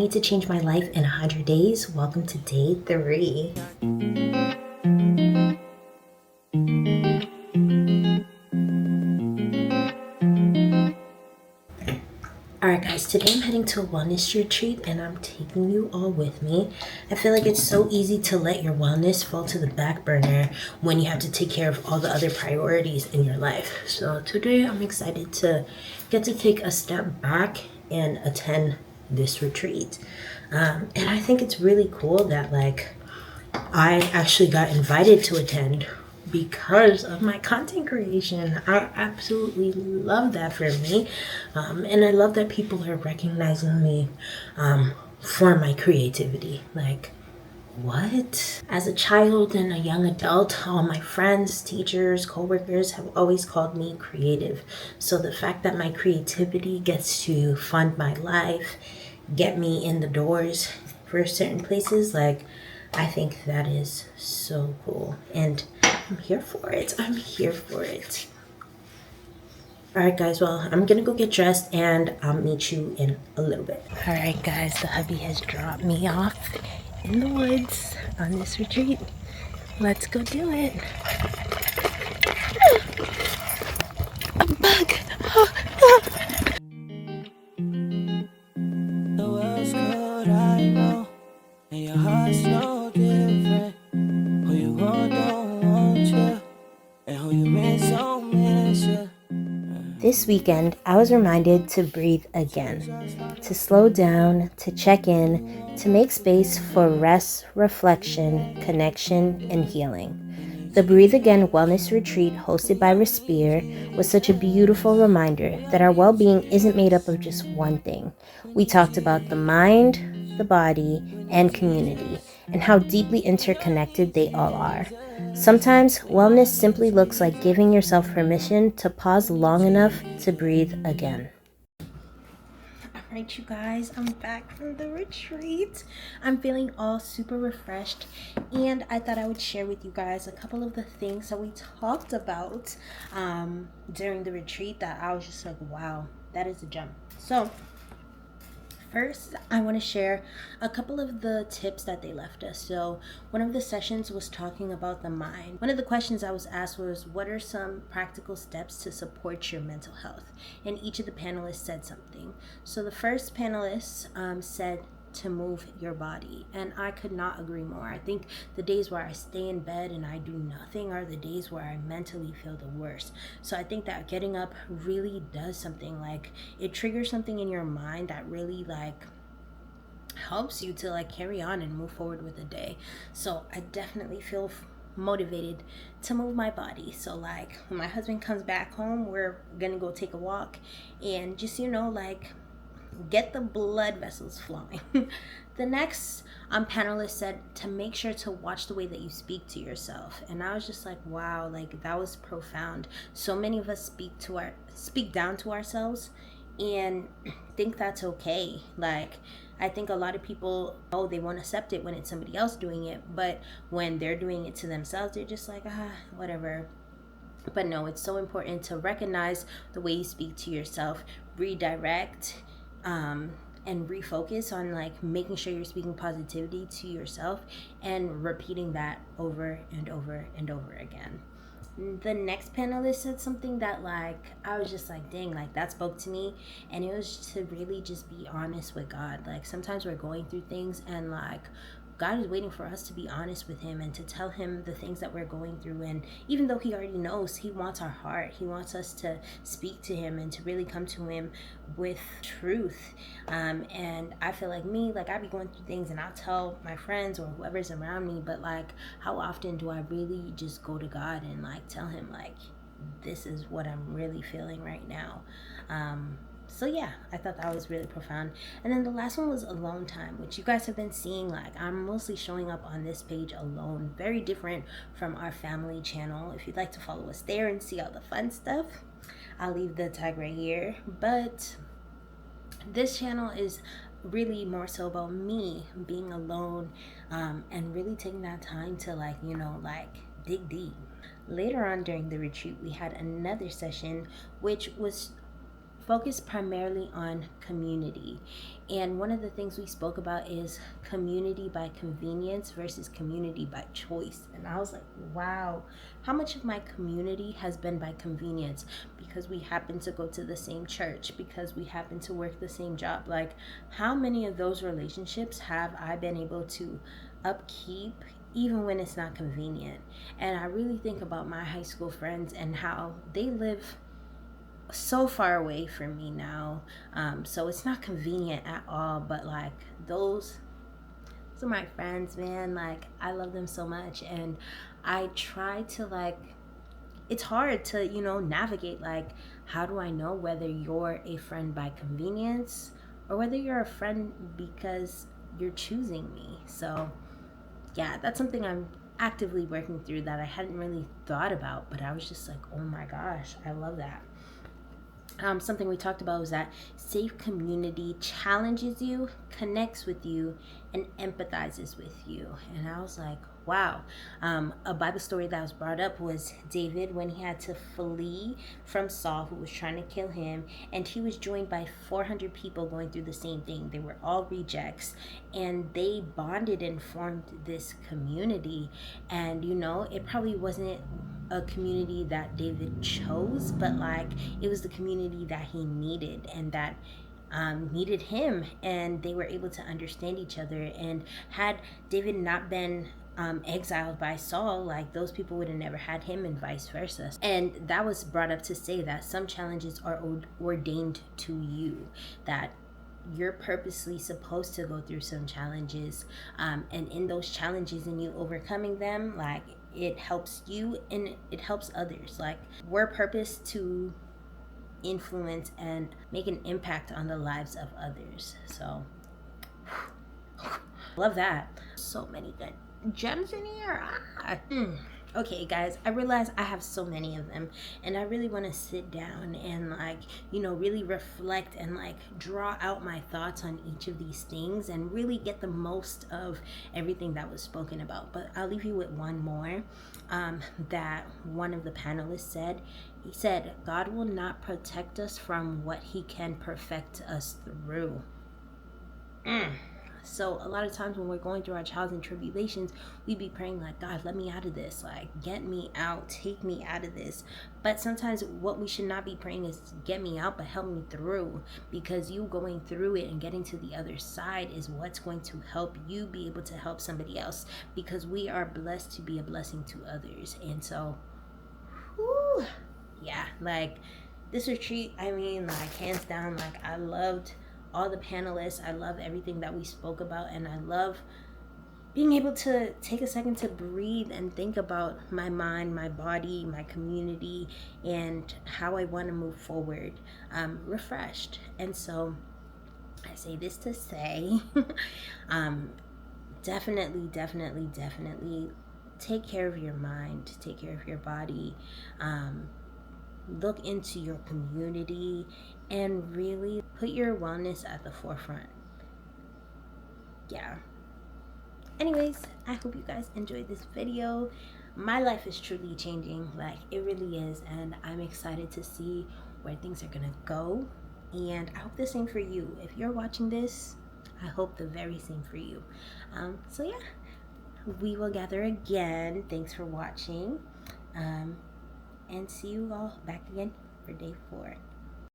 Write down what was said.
Ready to change my life in 100 days? Welcome to day 3. Alright guys, today I'm heading to a wellness retreat and I'm taking you all with me. I feel like it's so easy to let your wellness fall to the back burner when you have to take care of all the other priorities in your life. So today I'm excited to get to take a step back and attend this retreat. And I think it's really cool that I actually got invited to attend because of my content creation. I absolutely love that for me. And I love that people are recognizing me for my creativity. What? As a child and a young adult, all my friends, teachers, coworkers have always called me creative. So the fact that my creativity gets to fund my life, get me in the doors for certain places, I think that is so cool. And I'm here for it. I'm here for it. Alright guys, well, I'm gonna go get dressed and I'll meet you in a little bit. Alright guys, the hubby has dropped me off in the woods on this retreat. Let's go do it. A bug! The world's cold, I know, and your heart's no different. Who you want, don't want you, and who you miss you. This weekend, I was reminded to breathe again, to slow down, to check in, to make space for rest, reflection, connection, and healing. The Breathe Again Wellness Retreat hosted by Respire was such a beautiful reminder that our well-being isn't made up of just one thing. We talked about the mind, the body, and community, and how deeply interconnected they all are. Sometimes wellness simply looks like giving yourself permission to pause long enough to breathe again. Alright you guys, I'm back from the retreat. I'm feeling all super refreshed and I thought I would share with you guys a couple of the things that we talked about during the retreat that I was just like, wow, that is a gem. So first, I want to share a couple of the tips that they left us. So one of the sessions was talking about the mind. One of the questions I was asked was, what are some practical steps to support your mental health? And each of the panelists said something. So the first panelist said to move your body, and I could not agree more. I think the days where I stay in bed and I do nothing are the days where I mentally feel the worst. So I think that getting up really does something. It triggers something in your mind that really helps you to carry on and move forward with the day. So I definitely feel motivated to move my body. So when my husband comes back home, we're gonna go take a walk and just get the blood vessels flowing. The next panelist said to make sure to watch the way that you speak to yourself, and I was just like, wow, that was profound. So many of us speak down to ourselves and think that's okay. I think a lot of people, they won't accept it when it's somebody else doing it, but when they're doing it to themselves, they're just like, whatever. But no, it's so important to recognize the way you speak to yourself, redirect, and refocus on making sure you're speaking positivity to yourself and repeating that over and over and over again. The next panelist said something that I was just like, dang, that spoke to me, and it was to really just be honest with God. Sometimes we're going through things and God is waiting for us to be honest with him and to tell him the things that we're going through. And even though he already knows, he wants our heart. He wants us to speak to him and to really come to him with truth. And I feel like me, I be going through things and I'll tell my friends or whoever's around me, but how often do I really just go to God and tell him this is what I'm really feeling right now? So yeah, I thought that was really profound. And then the last one was alone time, which you guys have been seeing. I'm mostly showing up on this page alone, very different from our family channel. If you'd like to follow us there and see all the fun stuff, I'll leave the tag right here. But this channel is really more so about me being alone, and really taking that time to dig deep. Later on during the retreat, we had another session which was focus primarily on community. And one of the things we spoke about is community by convenience versus community by choice. And I was like, wow, how much of my community has been by convenience because we happen to go to the same church, because we happen to work the same job? Like, how many of those relationships have I been able to upkeep even when it's not convenient? And I really think about my high school friends and how they live so far away from me now, so it's not convenient at all, but like those are my friends, man. Like, I love them so much, and I try to, like, it's hard to, navigate, like, how do I know whether you're a friend by convenience or whether you're a friend because you're choosing me? So yeah, that's something I'm actively working through that I hadn't really thought about, but I was just like, oh my gosh, I love that. Something we talked about was that safe community challenges you, connects with you, and empathizes with you. And I was like, wow. A Bible story that was brought up was David when he had to flee from Saul, who was trying to kill him, and he was joined by 400 people going through the same thing. They were all rejects, and they bonded and formed this community. And it probably wasn't a community that David chose, but like it was the community that he needed and that needed him, and they were able to understand each other. And had David not been exiled by Saul, like those people would have never had him, and vice versa. And that was brought up to say that some challenges are ordained to you, that you're purposely supposed to go through some challenges, and in those challenges and you overcoming them, like it helps you and it helps others. Like, we're purposed to influence and make an impact on the lives of others. So love that. So many good gems in here. Okay, guys, I realize I have so many of them, and I really want to sit down and, like, really reflect and, like, draw out my thoughts on each of these things and really get the most of everything that was spoken about. But I'll leave you with one more that one of the panelists said. He said, God will not protect us from what he can perfect us through. So a lot of times when we're going through our trials and tribulations, we be praying like, God, let me out of this. Like, get me out, take me out of this. But sometimes what we should not be praying is get me out, but help me through, because you going through it and getting to the other side is what's going to help you be able to help somebody else, because we are blessed to be a blessing to others. And so, whew, yeah, like this retreat, I mean, like hands down, like I loved all the panelists. I love everything that we spoke about, and I love being able to take a second to breathe and think about my mind, my body, my community, and how I want to move forward refreshed. And so I say this to say definitely take care of your mind, take care of your body, look into your community, and really put your wellness at the forefront. Yeah. Anyways, I hope you guys enjoyed this video. My life is truly changing, like it really is, and I'm excited to see where things are gonna go. And I hope the same for you. If you're watching this, I hope the very same for you. So yeah, we will gather again. Thanks for watching, and see you all back again for day 4.